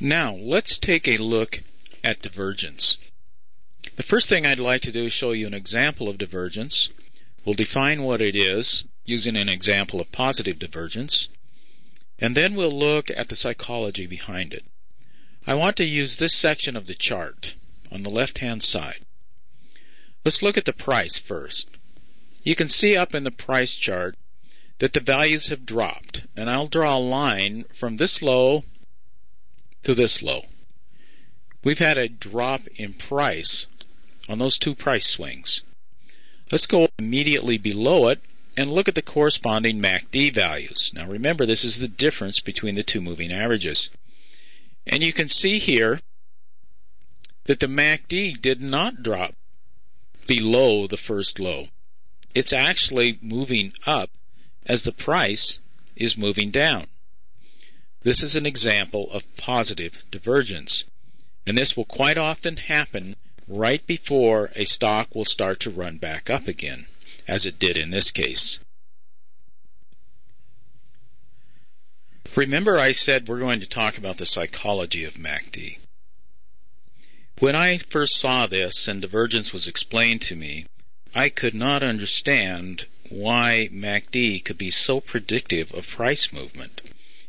Now, let's take a look at divergence. The first thing I'd like to do is show you an example of divergence. We'll define what it is using an example of positive divergence, and then we'll look at the psychology behind it. I want to use this section of the chart on the left-hand side. Let's look at the price first. You can see up in the price chart that the values have dropped, and I'll draw a line from this low to this low. We've had a drop in price on those two price swings. Let's go immediately below it and look at the corresponding MACD values. Now remember, this is the difference between the two moving averages. And you can see here that the MACD did not drop below the first low. It's actually moving up as the price is moving down. This is an example of positive divergence, and this will quite often happen right before a stock will start to run back up again, as it did in this case. Remember, I said we're going to talk about the psychology of MACD. When I first saw this and divergence was explained to me, I could not understand why MACD could be so predictive of price movement.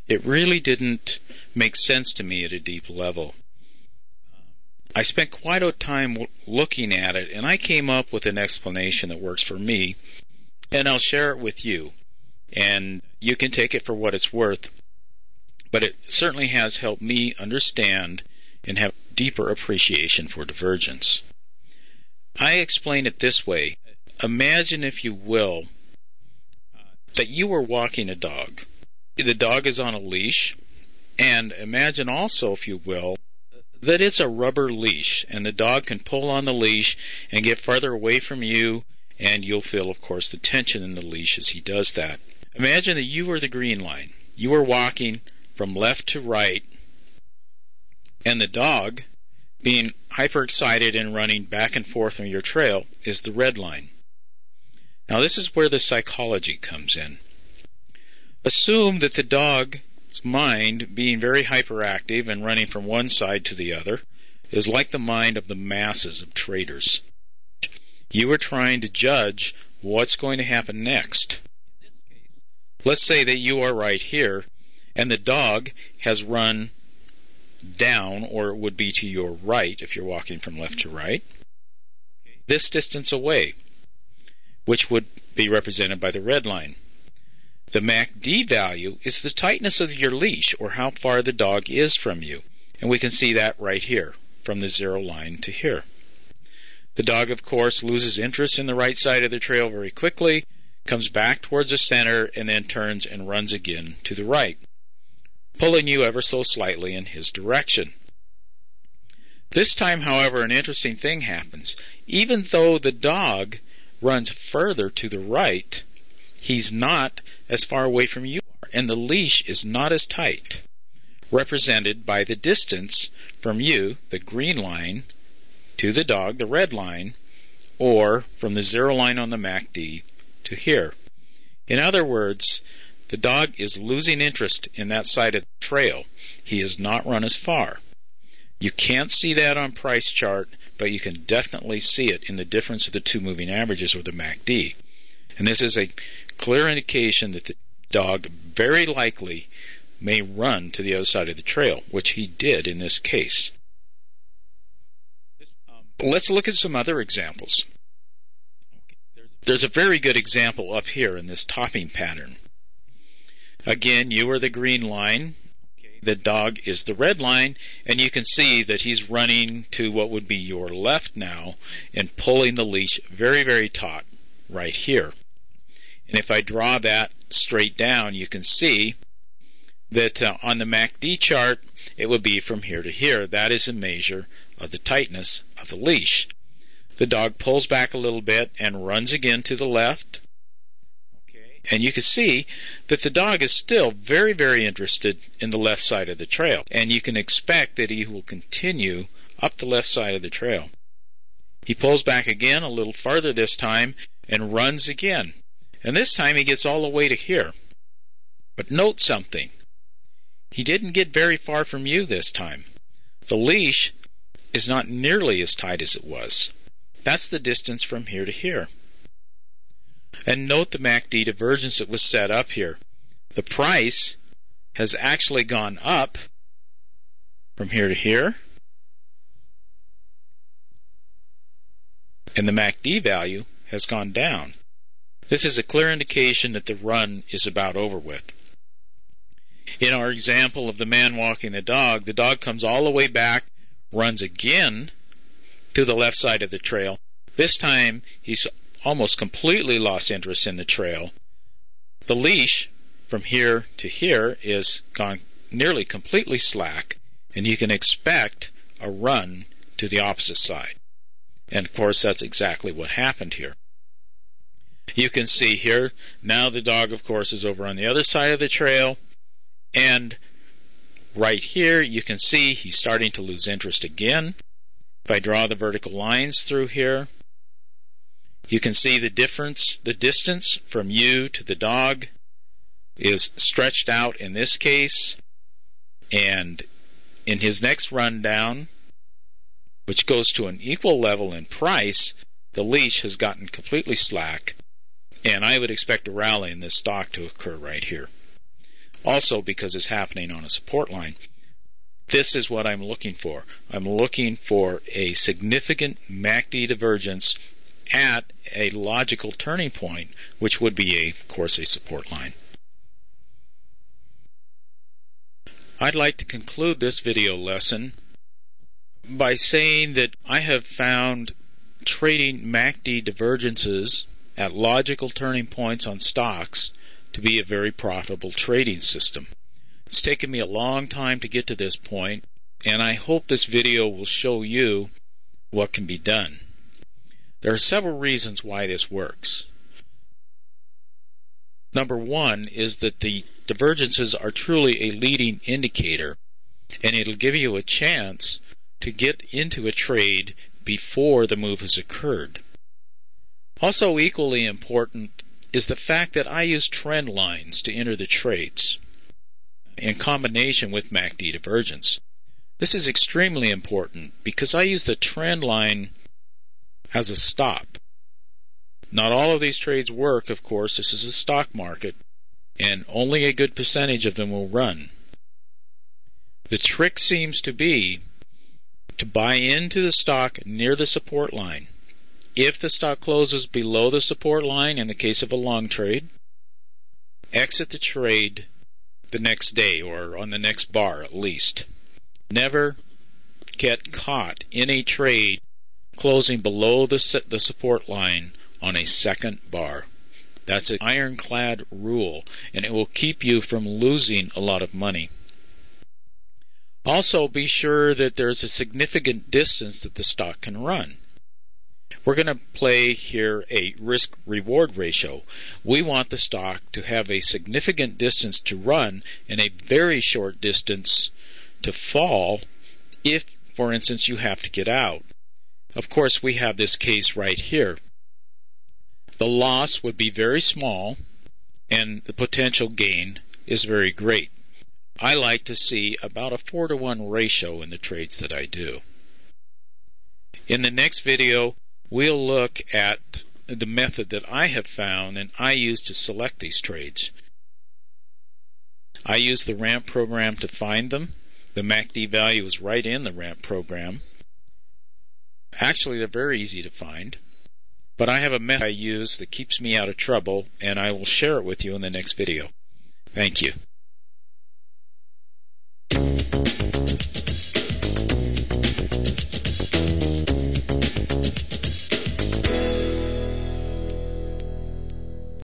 It really didn't make sense to me at a deep level. I spent quite a time looking at it, and I came up with an explanation that works for me, and I'll share it with you. And you can take it for what it's worth, but it certainly has helped me understand and have deeper appreciation for divergence. I explain it this way. Imagine, if you will, that you were walking a dog. The dog is on a leash, and imagine also, if you will, that it's a rubber leash, and the dog can pull on the leash and get farther away from you, and you'll feel, of course, the tension in the leash as he does that. Imagine that you were the green line. You were walking from left to right, and the dog, being hyperexcited and running back and forth on your trail, is the red line. Now, this is where the psychology comes in. Assume that the dog's mind, being very hyperactive and running from one side to the other, is like the mind of the masses of traders. You are trying to judge what's going to happen next. Let's say that you are right here, and the dog has run down, or it would be to your right if you're walking from left to right, this distance away, which would be represented by the red line. The MACD value is the tightness of your leash, or how far the dog is from you. And we can see that right here, from the zero line to here. The dog, of course, loses interest in the right side of the trail very quickly, comes back towards the center, and then turns and runs again to the right, pulling you ever so slightly in his direction. This time, however, an interesting thing happens. Even though the dog runs further to the right, he's not as far away from you are, and the leash is not as tight, represented by the distance from you, the green line, to the dog, the red line, or from the zero line on the MACD to here. In other words, the dog is losing interest in that side of the trail. He has not run as far. You can't see that on price chart, but you can definitely see it in the difference of the two moving averages, or the MACD. And this is a clear indication that the dog very likely may run to the other side of the trail, which he did in this case. Let's look at some other examples. There's a very good example up here in this topping pattern. Again, you are the green line. The dog is the red line, and you can see that he's running to what would be your left now and pulling the leash very, very taut right here. And if I draw that straight down, you can see that on the MACD chart, it would be from here to here. That is a measure of the tightness of the leash. The dog pulls back a little bit and runs again to the left. Okay, And you can see that the dog is still very, very interested in the left side of the trail. And you can expect that he will continue up the left side of the trail. He pulls back again a little farther this time and runs again. And this time he gets all the way to here. But note something. He didn't get very far from you this time. The leash is not nearly as tight as it was. That's the distance from here to here. And note the MACD divergence that was set up here. The price has actually gone up from here to here. And the MACD value has gone down. This is a clear indication that the run is about over with. In our example of the man walking the dog comes all the way back, runs again to the left side of the trail. This time he's almost completely lost interest in the trail. The leash from here to here is gone nearly completely slack, and you can expect a run to the opposite side. And of course that's exactly what happened here. You can see here, now the dog of course is over on the other side of the trail, and right here you can see he's starting to lose interest again. If I draw the vertical lines through here, you can see the difference, the distance from you to the dog is stretched out in this case, and in his next run down, which goes to an equal level in price, the leash has gotten completely slack, and I would expect a rally in this stock to occur right here. Also because it's happening on a support line. This is what I'm looking for. I'm looking for a significant MACD divergence at a logical turning point, which would be, of course, a support line. I'd like to conclude this video lesson by saying that I have found trading MACD divergences at logical turning points on stocks to be a very profitable trading system. It's taken me a long time to get to this point, and I hope this video will show you what can be done. There are several reasons why this works. Number one is that the divergences are truly a leading indicator, and it'll give you a chance to get into a trade before the move has occurred. Also equally important is the fact that I use trend lines to enter the trades in combination with MACD divergence. This is extremely important because I use the trend line as a stop. Not all of these trades work, of course. This is a stock market, and only a good percentage of them will run. The trick seems to be to buy into the stock near the support line. If the stock closes below the support line, in the case of a long trade, exit the trade the next day or on the next bar at least. Never get caught in a trade closing below the support line on a second bar. That's an ironclad rule, and it will keep you from losing a lot of money. Also, be sure that there's a significant distance that the stock can run. We're going to play here a risk-reward ratio. We want the stock to have a significant distance to run and a very short distance to fall if, for instance, you have to get out. Of course, we have this case right here. The loss would be very small and the potential gain is very great. I like to see about a 4-to-1 ratio in the trades that I do. In the next video, we'll look at the method that I have found and I use to select these trades. I use the ramp program to find them. The MACD value is right in the ramp program. Actually, they're very easy to find. But I have a method I use that keeps me out of trouble, and I will share it with you in the next video. Thank you.